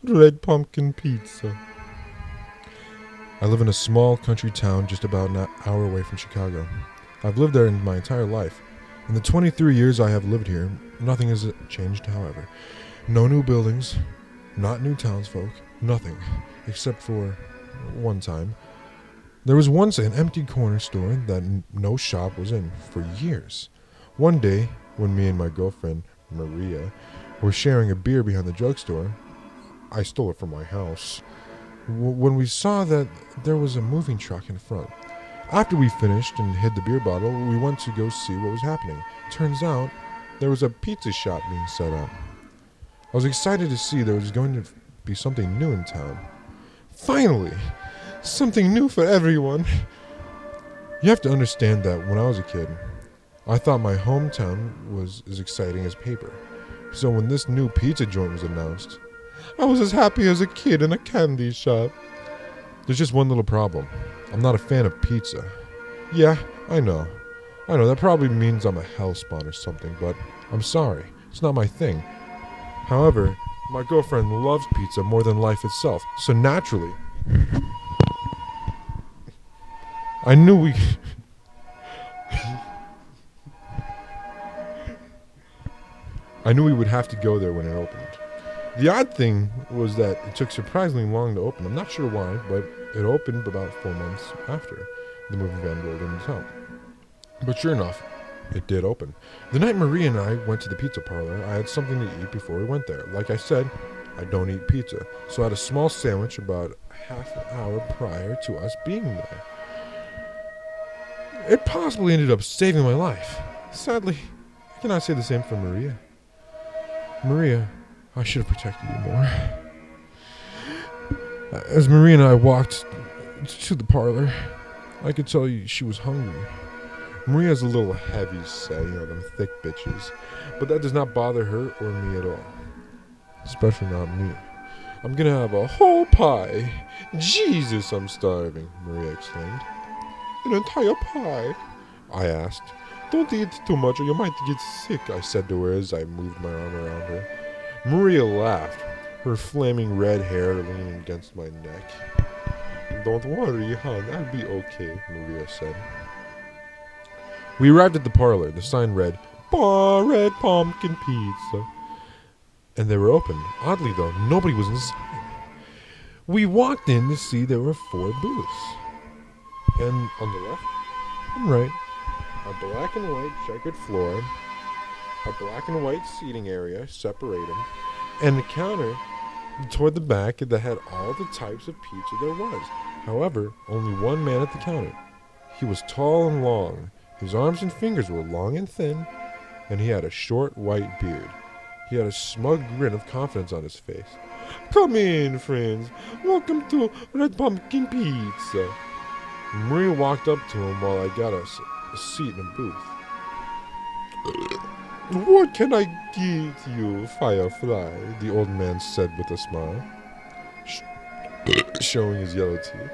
red pumpkin pizza. I live in a small country town just about an hour away from Chicago. I've lived there my entire life. In the 23 years I have lived here, nothing has changed, however. No new buildings, not new townsfolk, nothing, except for one time. There was once an empty corner store that no shop was in for years. One day, when me and my girlfriend, Maria, were sharing a beer behind the drugstore, I stole it from my house. When we saw that there was a moving truck in front. After we finished and hid the beer bottle, we went to go see what was happening. Turns out, there was a pizza shop being set up. I was excited to see there was going to be something new in town. Finally! Something new for everyone! You have to understand that when I was a kid, I thought my hometown was as exciting as paper. So when this new pizza joint was announced, I was as happy as a kid in a candy shop. There's just one little problem. I'm not a fan of pizza. Yeah, I know, that probably means I'm a hellspawn or something, but I'm sorry. It's not my thing. However, my girlfriend loves pizza more than life itself, so naturally, I knew we would have to go there when it opened. The odd thing was that it took surprisingly long to open. I'm not sure why, but it opened about 4 months after the movie van rolled into town. But sure enough, it did open. The night Maria and I went to the pizza parlor, I had something to eat before we went there. Like I said, I don't eat pizza, so I had a small sandwich about half an hour prior to us being there. It possibly ended up saving my life. Sadly, I cannot say the same for Maria. Maria, I should have protected you more. As Maria and I walked to the parlor, I could tell you she was hungry. Maria's a little heavy set, them thick bitches. But that does not bother her or me at all. Especially not me. I'm gonna have a whole pie. Jesus, I'm starving, Maria exclaimed. An entire pie? I asked. Don't eat too much or you might get sick, I said to her as I moved my arm around her. Maria laughed, her flaming red hair leaning against my neck. Don't worry, hon, I'll be okay, Maria said. We arrived at the parlor. The sign read, Bar Red Pumpkin Pizza. And they were open. Oddly, though, nobody was inside. We walked in to see there were 4 booths. And on the left and right, a black and white checkered floor, a black and white seating area, separate them, and a counter toward the back that had all the types of pizza there was. However, only one man at the counter. He was tall and long. His arms and fingers were long and thin, and he had a short white beard. He had a smug grin of confidence on his face. Come in, friends. Welcome to Red Pumpkin Pizza. Maria walked up to him while I got a seat in a booth. What can I get you, Firefly? The old man said with a smile, showing his yellow teeth.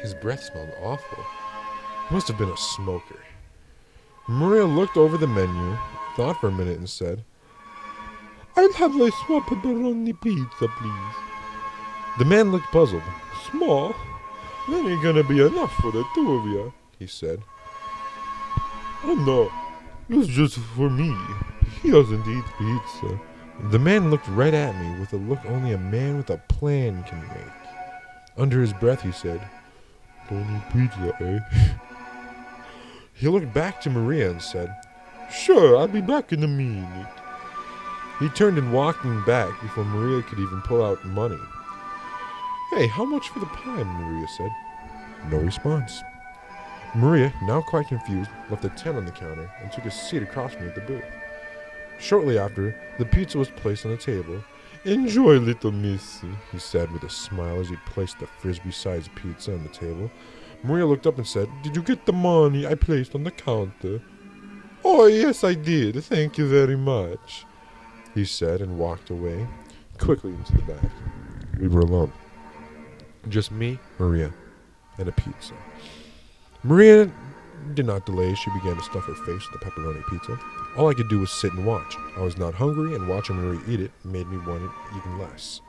His breath smelled awful. He must have been a smoker. Maria looked over the menu, thought for a minute, and said, I'll have a small pepperoni pizza, please. The man looked puzzled. Small? That ain't gonna be enough for the 2 of you, he said. Oh no, it's just for me. He doesn't eat pizza. The man looked right at me with a look only a man with a plan can make. Under his breath he said, Don't eat pizza, eh? He looked back to Maria and said, Sure, I'll be back in a minute. He turned and walked in back before Maria could even pull out money. Hey, how much for the pie? Maria said. No response. Maria, now quite confused, left a 10 on the counter and took a seat across from me at the booth. Shortly after, the pizza was placed on the table. Enjoy, little missy, he said with a smile as he placed the frisbee-sized pizza on the table. Maria looked up and said, Did you get the money I placed on the counter? Oh, yes, I did. Thank you very much, he said and walked away quickly into the back. We were alone. Just me, Maria, and a pizza. Maria did not delay. She began to stuff her face with the pepperoni pizza. All I could do was sit and watch. I was not hungry, and watching Maria eat it made me want it even less.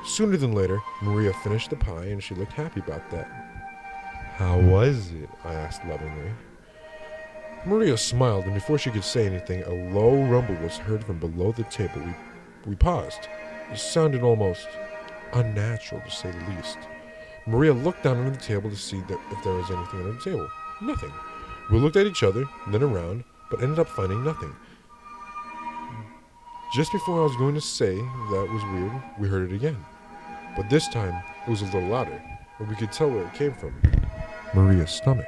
Sooner than later, Maria finished the pie, and she looked happy about that. "How was it?" I asked lovingly. Maria smiled, and before she could say anything, a low rumble was heard from below the table. We paused. It sounded almost unnatural, to say the least. Maria looked down under the table to see if there was anything under the table. Nothing. We looked at each other, then around, but ended up finding nothing. Just before I was going to say that was weird, we heard it again. But this time, it was a little louder, and we could tell where it came from. Maria's stomach.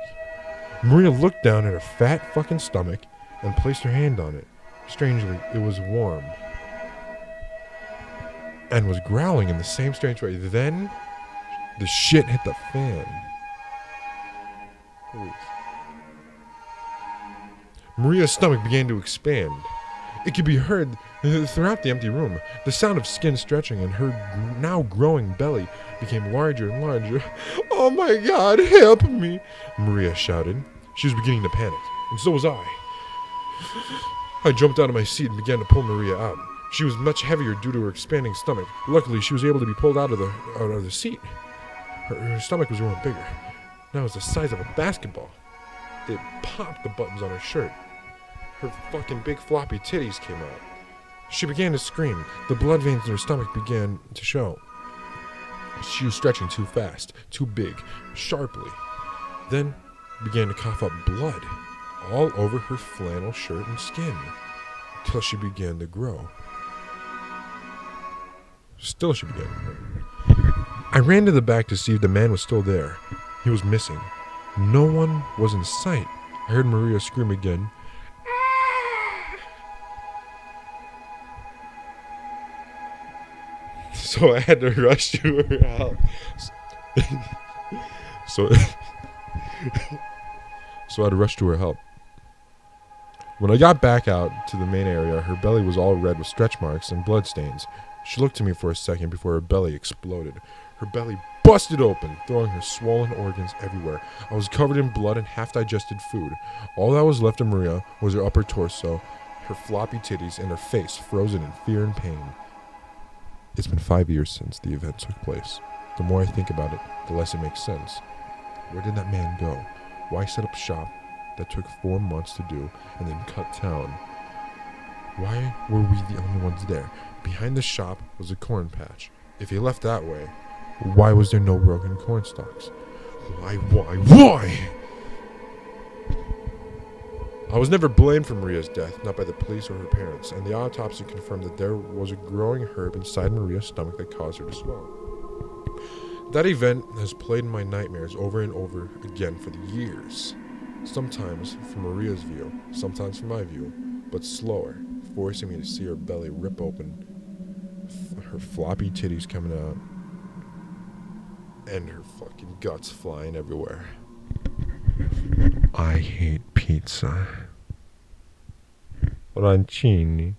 Maria looked down at her fat fucking stomach and placed her hand on it. Strangely, it was warm. And was growling in the same strange way. Then, the shit hit the fan. Please. Maria's stomach began to expand. It could be heard throughout the empty room. The sound of skin stretching and her now growing belly became larger and larger. "Oh my God, help me!" Maria shouted. She was beginning to panic, and so was I. I jumped out of my seat and began to pull Maria out. She was much heavier due to her expanding stomach. Luckily, she was able to be pulled out of the seat. Her stomach was growing bigger. Now it was the size of a basketball. It popped the buttons on her shirt. Her fucking big floppy titties came out. She began to scream. The blood veins in her stomach began to show. She was stretching too fast, too big, sharply. Then began to cough up blood all over her flannel shirt and skin, till she began to grow. Still she began to grow. I ran to the back to see if the man was still there. He was missing. No one was in sight. I heard Maria scream again. So I had to rush to her house. So I had to rush to her help. When I got back out to the main area, her belly was all red with stretch marks and blood stains. She looked at me for a second before her belly exploded. Her belly busted open, throwing her swollen organs everywhere. I was covered in blood and half-digested food. All that was left of Maria was her upper torso, her floppy titties, and her face frozen in fear and pain. It's been 5 years since the event took place. The more I think about it, the less it makes sense. Where did that man go? Why set up shop that took 4 months to do and then cut town? Why were we the only ones there? Behind the shop was a corn patch. If he left that way, why was there no broken corn stalks? Why? I was never blamed for Maria's death, not by the police or her parents, and the autopsy confirmed that there was a growing herb inside Maria's stomach that caused her to swell. That event has played in my nightmares over and over again for the years. Sometimes from Maria's view, sometimes from my view, but slower, forcing me to see her belly rip open, her floppy titties coming out, and her fucking guts flying everywhere. I hate pizza. Arancini.